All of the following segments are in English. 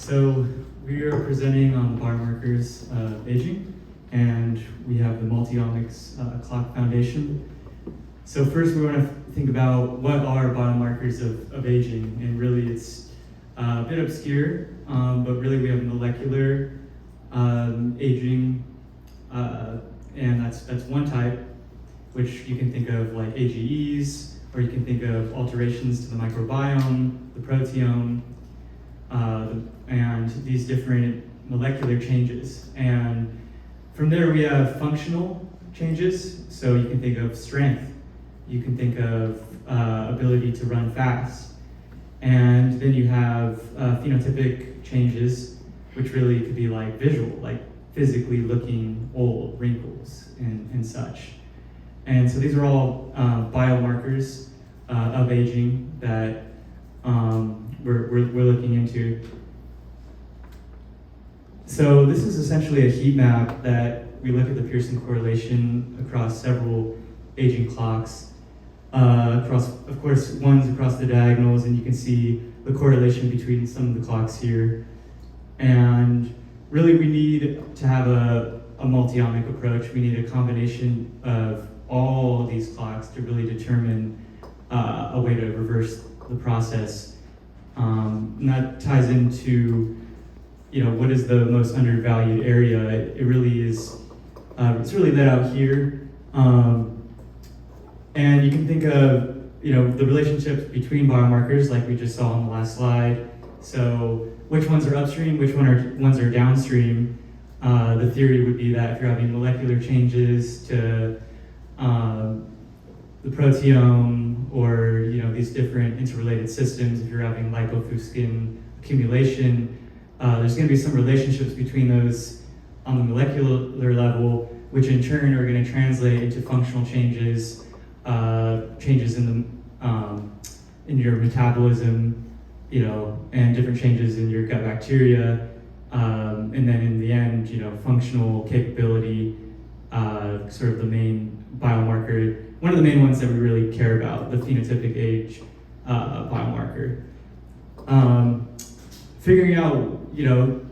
So we are presenting on biomarkers of aging, and we have the multiomics clock foundation. So first we want to think about what are biomarkers of aging, and really it's a bit obscure, but really we have molecular aging, and that's one type, which you can think of like AGEs, or you can think of alterations to the microbiome, the proteome, and these different molecular changes. And from there we have functional changes, so you can think of strength, you can think of ability to run fast, and then you have phenotypic changes, which really could be like visual, like physically looking old, wrinkles, and such. And so these are all biomarkers of aging that we're looking into. So this is essentially a heat map that we look at the Pearson correlation across several aging clocks. Of course, one's across the diagonals, and you can see the correlation between some of the clocks here. And really we need to have a multiomic approach. We need a combination of all these clocks to really determine a way to reverse the process. And that ties into, what is the most undervalued area. It really is, it's really laid out here. And you can think of, the relationships between biomarkers like we just saw on the last slide. So which ones are upstream, which ones are downstream. The theory would be that if you're having molecular changes to the proteome, or these different interrelated systems, if you're having lipofuscin accumulation, there's going to be some relationships between those on the molecular level, which in turn are going to translate into functional changes, changes in your metabolism, and different changes in your gut bacteria, and then in the end, functional capability, sort of the main biomarker, one of the main ones that we really care about, the phenotypic age biomarker. Figuring out,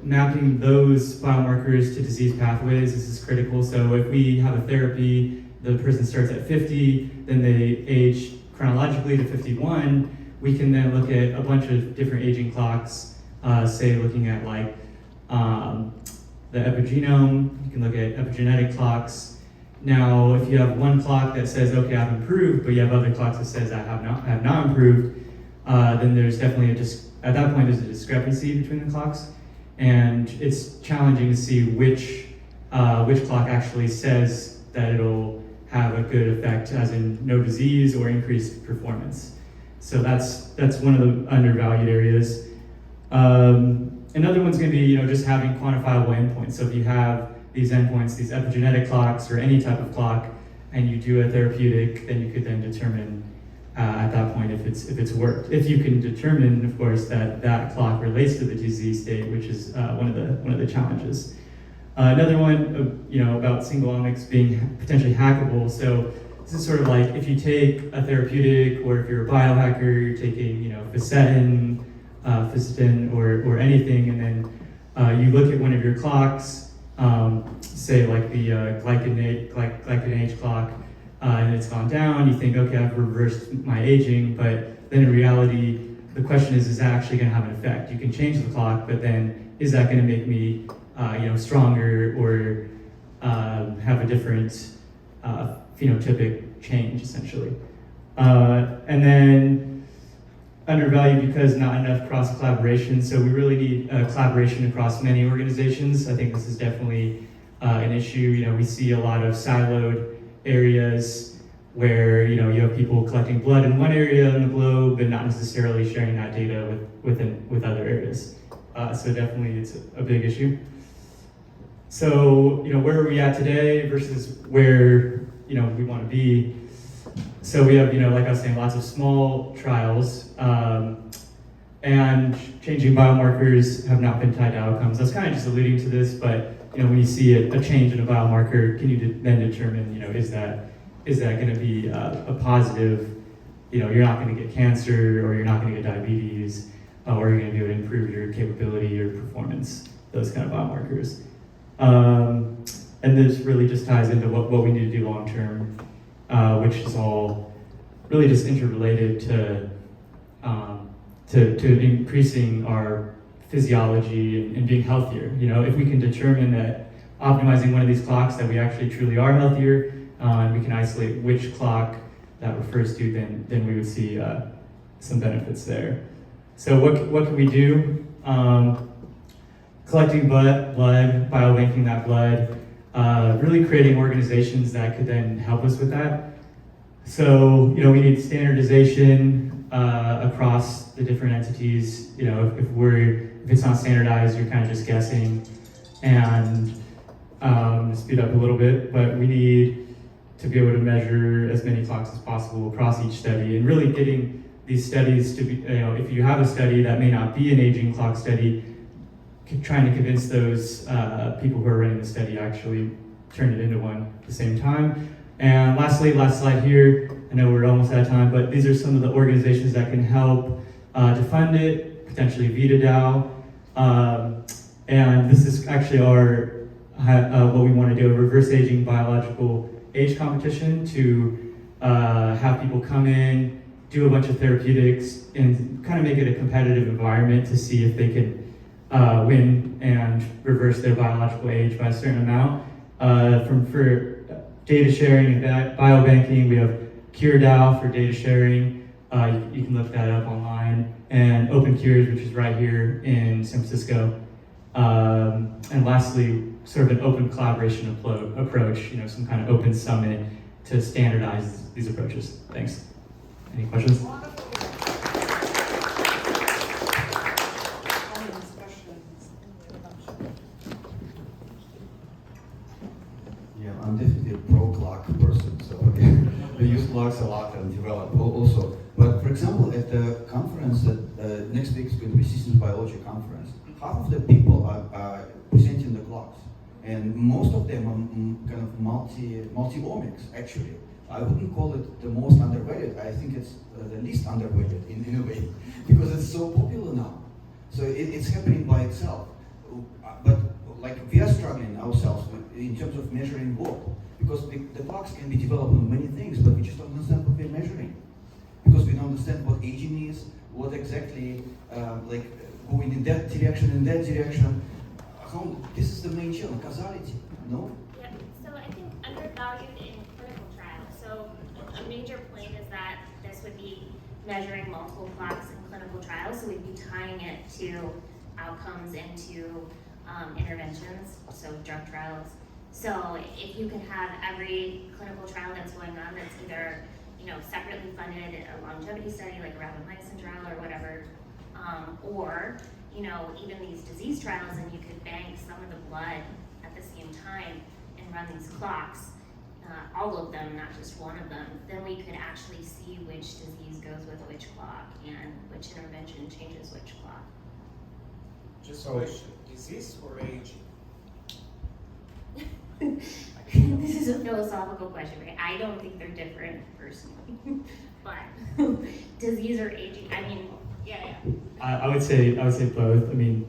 mapping those biomarkers to disease pathways, this is critical. So if we have a therapy, the person starts at 50, then they age chronologically to 51, we can then look at a bunch of different aging clocks, say looking at like the epigenome, you can look at epigenetic clocks. Now, if you have one clock that says, okay, I've improved, but you have other clocks that says I have not improved, then there's definitely at that point there's a discrepancy between the clocks, and it's challenging to see which clock actually says that it'll have a good effect, as in no disease or increased performance. So that's one of the undervalued areas. Another one's going to be just having quantifiable endpoints. So if you have these endpoints, these epigenetic clocks or any type of clock, and you do a therapeutic, then you could then determine at that point if it's worked. If you can determine, of course, that clock relates to the disease state, which is one of the challenges. Another one, about single omics being potentially hackable. So this is sort of like if you take a therapeutic, or if you're a biohacker, you're taking fisetin, or anything, and then you look at one of your clocks, say like the glycan age clock, and it's gone down, you think, okay, I've reversed my aging, but then in reality, the question is that actually going to have an effect? You can change the clock, but then is that going to make me stronger, or have a different phenotypic change, essentially? And then undervalued because not enough cross-collaboration. So we really need collaboration across many organizations. I think this is definitely an issue. We see a lot of siloed areas where you have people collecting blood in one area in the globe, but not necessarily sharing that data with other areas. So definitely it's a big issue. So where are we at today versus where we want to be? So we have like I was saying, lots of small trials, and changing biomarkers have not been tied to outcomes. That's kind of just alluding to this, but when you see a change in a biomarker, can you then determine is that going to be a positive? You're not going to get cancer, or you're not going to get diabetes. or you're going to be able to improve your capability, your performance, those kind of biomarkers. And this really just ties into what we need to do long term, which is all really just interrelated to increasing our physiology and being healthier. You know, if we can determine that optimizing one of these clocks that we actually truly are healthier, and we can isolate which clock that refers to, then we would see some benefits there. So what can we do? Collecting blood, biobanking that blood, really creating organizations that could then help us with that. So, you know, we need standardization across the different entities. You know, if it's not standardized, you're kind of just guessing. And speed up a little bit, but we need to be able to measure as many clocks as possible across each study, and really getting these studies to be, you know, if you have a study that may not be an aging clock study, trying to convince those people who are running the study actually turn it into one at the same time. And lastly, last slide here, I know we're almost out of time, but these are some of the organizations that can help to fund it, potentially VitaDAO. And this is actually what we want to do, a reverse aging biological age competition to have people come in, do a bunch of therapeutics, and kind of make it a competitive environment to see if they can win and reverse their biological age by a certain amount. For data sharing and biobanking, we have CureDAO for data sharing. You can look that up online. And Open Cures, which is right here in San Francisco. And lastly, sort of an open collaboration approach, you know, some kind of open summit to standardize these approaches. Thanks. Any questions? Yeah, I'm definitely a pro-clock person, so we use clocks a lot and develop also. But for example, at the conference that next week is going to be Systems Biology Conference, half of the people are presenting the clocks, and most of them are kind of multiomics, actually. I wouldn't call it the most undervalued. I think it's the least undervalued in a way, because it's so popular now. So it's happening by itself. But like we are struggling ourselves in terms of measuring what, because the clocks can be developed on many things, but we just don't understand what we're measuring, because we don't understand what aging is, what exactly like going in that direction, This is the main challenge, causality, no? Yeah, so I think undervalued in clinical trials. So a major point is that this would be measuring multiple clocks in clinical trials, so we'd be tying it to outcomes and to interventions, so drug trials. So if you could have every clinical trial that's going on that's either, you know, separately funded, a longevity study like a rapamycin trial or whatever, or, you know, even these disease trials, and you could bank some of the blood at the same time and run these clocks, all of them, not just one of them, then we could actually see which disease goes with which clock and which intervention changes which clock. Just a question, disease or aging? This is a philosophical question, right? I don't think they're different personally, but disease or aging, I mean, yeah. I would say both. I mean,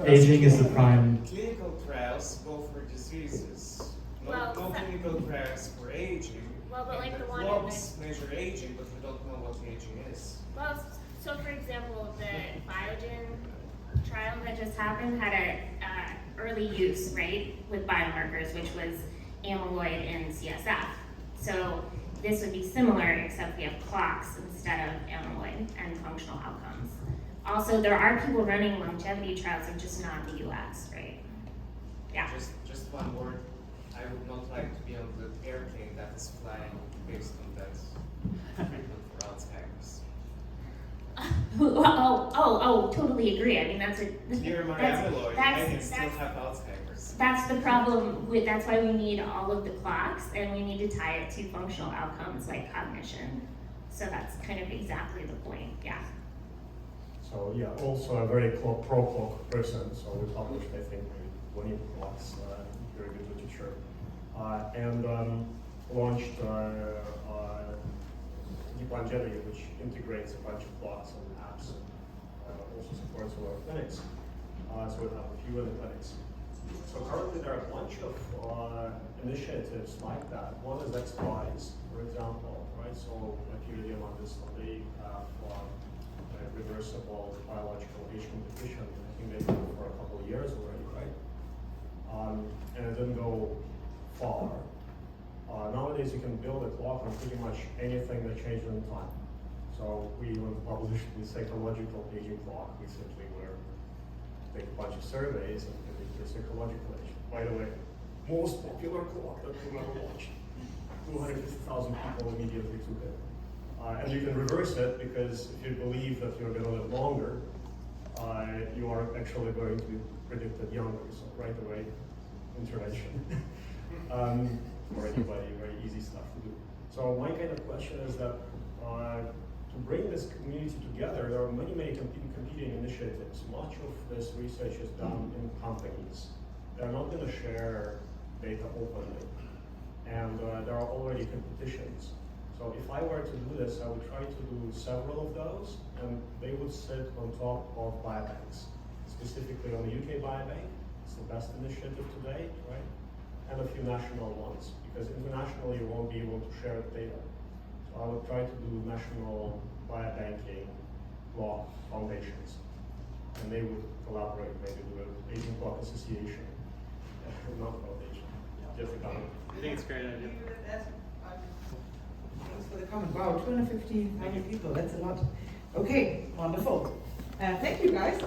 aging is the prime. Clinical trials go for diseases, no clinical trials for aging. Well, but like the one clocks measure aging, but we don't know what aging is. Well, so for example, the Biogen trial that just happened had a early use, right, with biomarkers, which was amyloid and CSF. So this would be similar, except we have clocks instead of amyloid and functional outcomes. Also, there are people running longevity trials, they're just not in the US, right? Yeah. Just one word. I would not like to be on the airplane that is flying based on that treatment for Alzheimer's. Totally agree. I mean, that's a Near my amyloid, I can still have Alzheimer's. That's the problem with, that's why we need all of the clocks, and we need to tie it to functional outcomes like cognition. So that's kind of exactly the point, yeah. So yeah, also a very pro-clock person, so we published, I think, 20 clocks, very good literature, and launched Deep Longevity, which integrates a bunch of clocks and apps also supports our clinics. So we have a few in the clinics. So currently there are a bunch of initiatives like that. One is XPRIZE, for example, right? So Mercurio on this one, they have a reversible biological age competition. I think they did it for a couple of years already, right? And it didn't go far. Nowadays you can build a clock on pretty much anything that changes in time. So we even published the psychological aging clock recently, where take a bunch of surveys and predict your psychological age. By the way, most popular clock that we've ever watched. 250,000 people immediately took it. And you can reverse it, because if you believe that you're going to live longer, you are actually going to be predicted younger. So right away, intervention. For anybody, very easy stuff to do. So my kind of question is that to bring this community together, there are many competing initiatives. Much of this research is done in companies. They're not going to share data openly. And there are already competitions. So if I were to do this, I would try to do several of those, and they would sit on top of biobanks. Specifically on the UK Biobank, it's the best initiative to date, right? And a few national ones, because internationally you won't be able to share the data. So I would try to do national biobanking law foundations, and they would collaborate maybe with Aging Clock Association, not foundation, just a comment. I think it's a great idea. Thanks for the comment. Wow, 250,000 people, that's a lot. Okay, wonderful. Thank you guys.